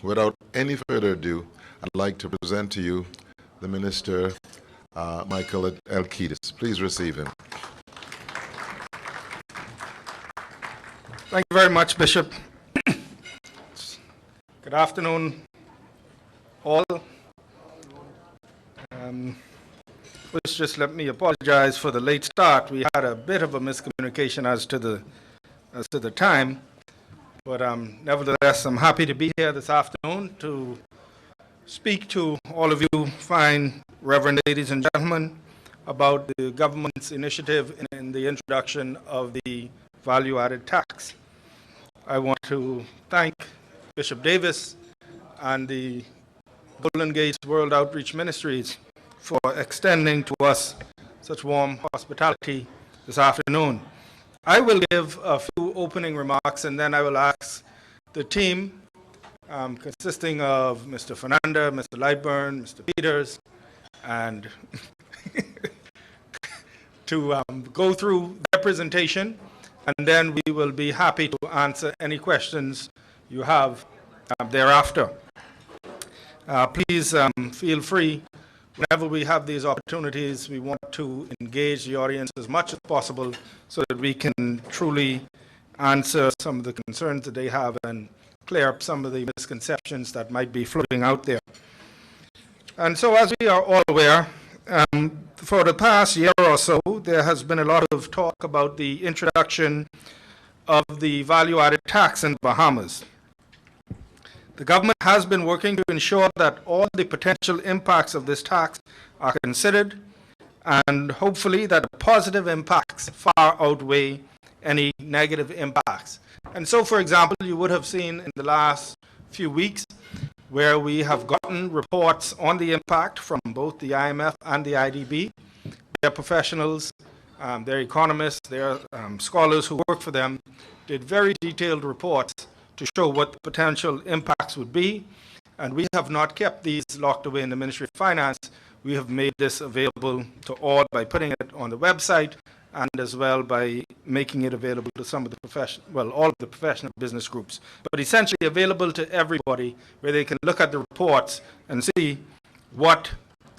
Without any further ado, I'd like to present to you the Minister, Michael Halkitis. Please receive him. Thank you very much, Bishop. Good afternoon, all. First, just let me apologize for the late start. We had a bit of a miscommunication as to the time, but nevertheless, I'm happy to be here this afternoon to speak to all of you fine reverend ladies and gentlemen about the government's initiative in the introduction of the value-added tax. I want to thank Bishop Davis and the Golden Gates World Outreach Ministries for extending to us such warm hospitality this afternoon. I will give a few opening remarks, and then I will ask the team consisting of Mr. Fernanda, Mr. Lightburn, Mr. Peters, and to go through their presentation, and then we will be happy to answer any questions you have thereafter. Please feel free. Whenever we have these opportunities, we want to engage the audience as much as possible so that we can truly answer some of the concerns that they have and clear up some of the misconceptions that might be floating out there. And so, as we are all aware, for the past year or so, there has been a lot of talk about the introduction of the value-added tax in the Bahamas. The government has been working to ensure that all the potential impacts of this tax are considered, and hopefully that the positive impacts far outweigh any negative impacts. And so, for example, you would have seen in the last few weeks where we have gotten reports on the impact from both the IMF and the IDB. Their professionals, their economists, their scholars who work for them did very detailed reports to show what the potential impacts would be. And we have not kept these locked away in the Ministry of Finance. We have made this available to all by putting it on the website, and as well by making it available to some of the all of the professional business groups, but essentially available to everybody where they can look at the reports and see what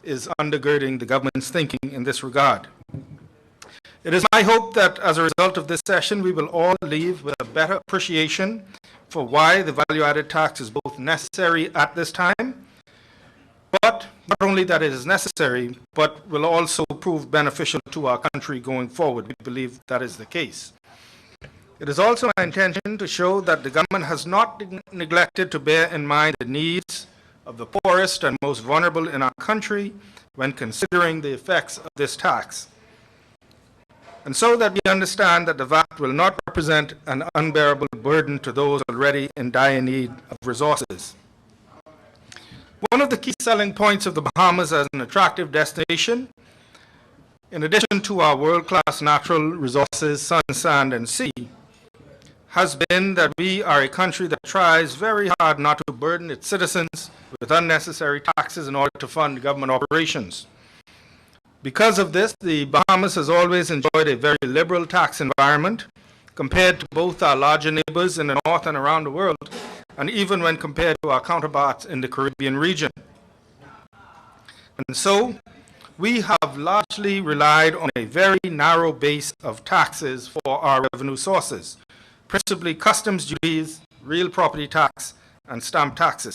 is undergirding the government's thinking in this regard. It is my hope that as a result of this session, we will all leave with a better appreciation for why the value-added tax is both necessary at this time, but not only that it is necessary, but will also prove beneficial to our country going forward. We believe that is the case. It is also my intention to show that the government has not neglected to bear in mind the needs of the poorest and most vulnerable in our country when considering the effects of this tax, and so that we understand that the VAT will not represent an unbearable burden to those already in dire need of resources. One of the key selling points of the Bahamas as an attractive destination, in addition to our world-class natural resources, sun, sand, and sea, has been that we are a country that tries very hard not to burden its citizens with unnecessary taxes in order to fund government operations. Because of this, the Bahamas has always enjoyed a very liberal tax environment compared to both our larger neighbors in the north and around the world, and even when compared to our counterparts in the Caribbean region. And so, we have largely relied on a very narrow base of taxes for our revenue sources, principally customs duties, real property tax, and stamp taxes.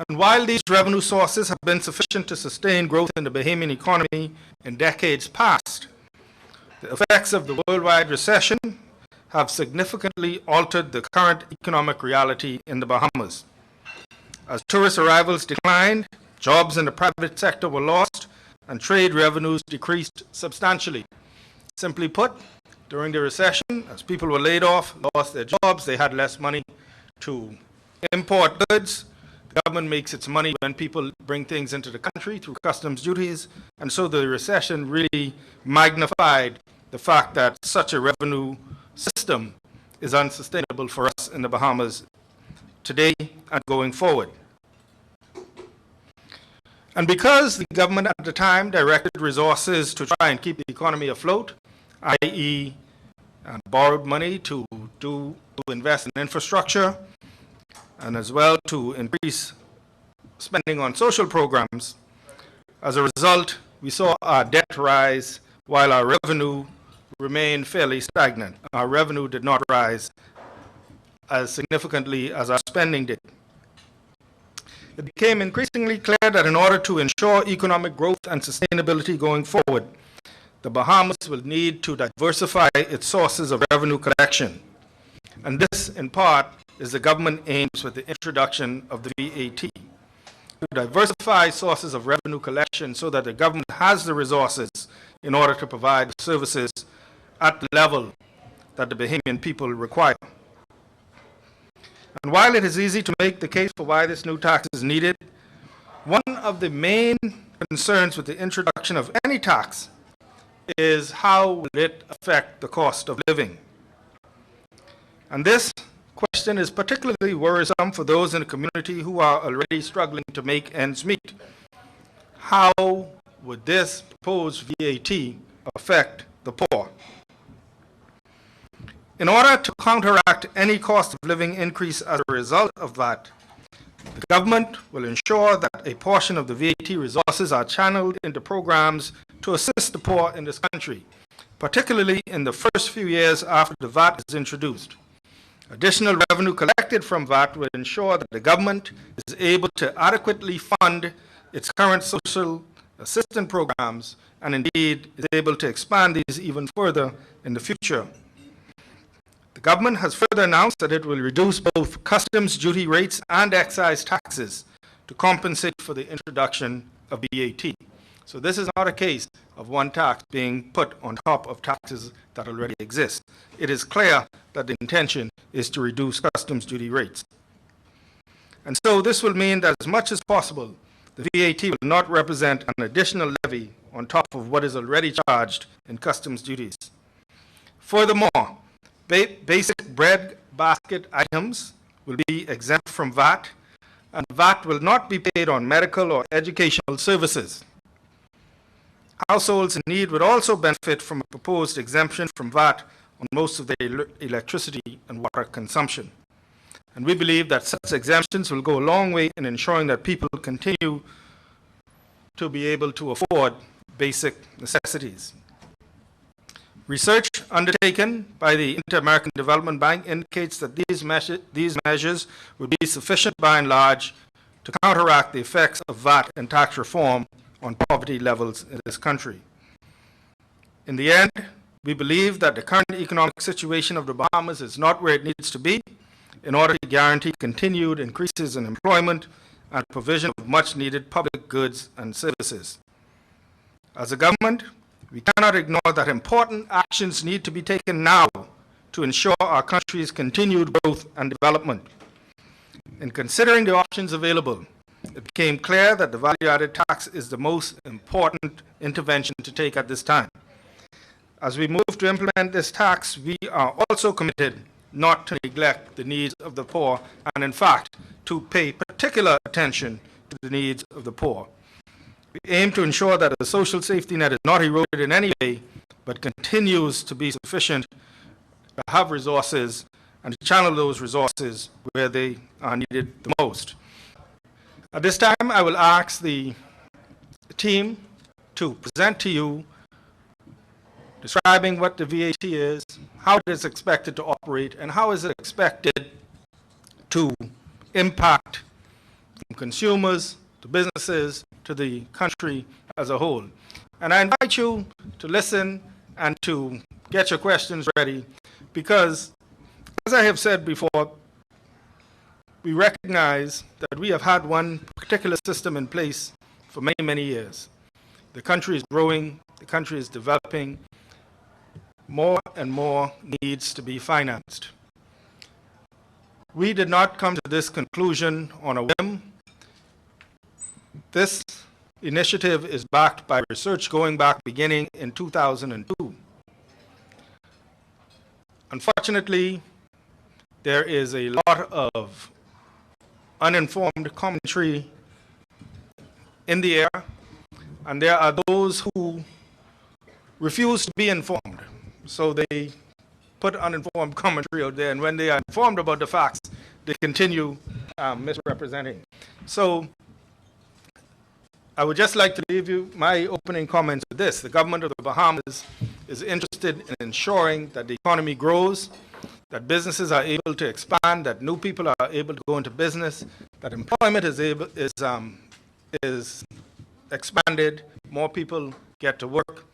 And while these revenue sources have been sufficient to sustain growth in the Bahamian economy in decades past, the effects of the worldwide recession have significantly altered the current economic reality in the Bahamas. As tourist arrivals declined, jobs in the private sector were lost, and trade revenues decreased substantially. Simply put, during the recession, as people were laid off, lost their jobs, they had less money to import goods. The government makes its money when people bring things into the country through customs duties, and so the recession really magnified the fact that such a revenue system is unsustainable for us in the Bahamas today and going forward. And because the government at the time directed resources to try and keep the economy afloat, i.e. borrowed money to invest in infrastructure, and as well to increase spending on social programs. As a result, we saw our debt rise while our revenue remained fairly stagnant. Our revenue did not rise as significantly as our spending did. It became increasingly clear that in order to ensure economic growth and sustainability going forward, the Bahamas will need to diversify its sources of revenue collection. And this, in part, is the government aims with the introduction of the VAT. To diversify sources of revenue collection so that the government has the resources in order to provide the services at the level that the Bahamian people require. And while it is easy to make the case for why this new tax is needed, one of the main concerns with the introduction of any tax is how will it affect the cost of living. And this question is particularly worrisome for those in the community who are already struggling to make ends meet. How would this proposed VAT affect the poor? In order to counteract any cost of living increase as a result of that, the government will ensure that a portion of the VAT resources are channeled into programs to assist the poor in this country, particularly in the first few years after the VAT is introduced. Additional revenue collected from VAT will ensure that the government is able to adequately fund its current social assistance programs and indeed is able to expand these even further in the future. The government has further announced that it will reduce both customs duty rates and excise taxes to compensate for the introduction of VAT. So this is not a case of one tax being put on top of taxes that already exist. It is clear that the intention is to reduce customs duty rates. And so this will mean that as much as possible, the VAT will not represent an additional levy on top of what is already charged in customs duties. Furthermore, basic bread basket items will be exempt from VAT, and VAT will not be paid on medical or educational services. Households in need would also benefit from a proposed exemption from VAT on most of their electricity and water consumption. And we believe that such exemptions will go a long way in ensuring that people continue to be able to afford basic necessities. Research undertaken by the Inter-American Development Bank indicates that these measures would be sufficient by and large to counteract the effects of VAT and tax reform on poverty levels in this country. In the end, we believe that the current economic situation of the Bahamas is not where it needs to be in order to guarantee continued increases in employment and provision of much-needed public goods and services. As a government, we cannot ignore that important actions need to be taken now to ensure our country's continued growth and development. In considering the options available, it became clear that the value-added tax is the most important intervention to take at this time. As we move to implement this tax, we are also committed not to neglect the needs of the poor and, in fact, to pay particular attention to the needs of the poor. We aim to ensure that the social safety net is not eroded in any way, but continues to be sufficient to have resources and to channel those resources where they are needed the most. At this time, I will ask the team to present to you describing what the VAT is, how it is expected to operate, and how is it expected to impact consumers, to businesses, to the country as a whole. And I invite you to listen and to get your questions ready because, as I have said before, we recognize that we have had one particular system in place for many, many years. The country is growing, the country is developing, more and more needs to be financed. We did not come to this conclusion on a whim. This initiative is backed by research going back beginning in 2002. Unfortunately, there is a lot of uninformed commentary in the air, and there are those who refuse to be informed. So they put uninformed commentary out there, and when they are informed about the facts, they continue misrepresenting. So I would just like to leave you my opening comments with this. The government of the Bahamas is interested in ensuring that the economy grows, that businesses are able to expand, that new people are able to go into business, that employment is expanded, more people get to work,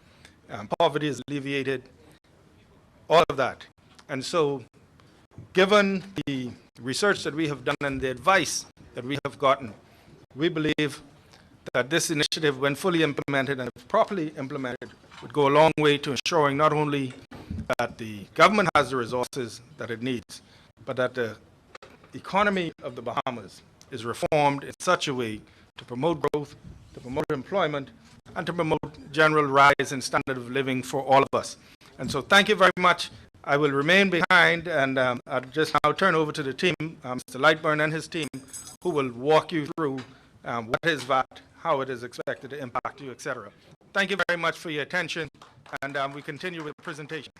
poverty is alleviated, all of that. And so, given the research that we have done and the advice that we have gotten, we believe that this initiative, when fully implemented and properly implemented, would go a long way to ensuring not only that the government has the resources that it needs, but that the economy of the Bahamas is reformed in such a way to promote growth, to promote employment, and to promote general rise in standard of living for all of us. And so thank you very much. I will remain behind, and I'll just now turn over to the team, Mr. Lightburn and his team, who will walk you through what is VAT, how it is expected to impact you, etc. Thank you very much for your attention, and we continue with the presentation.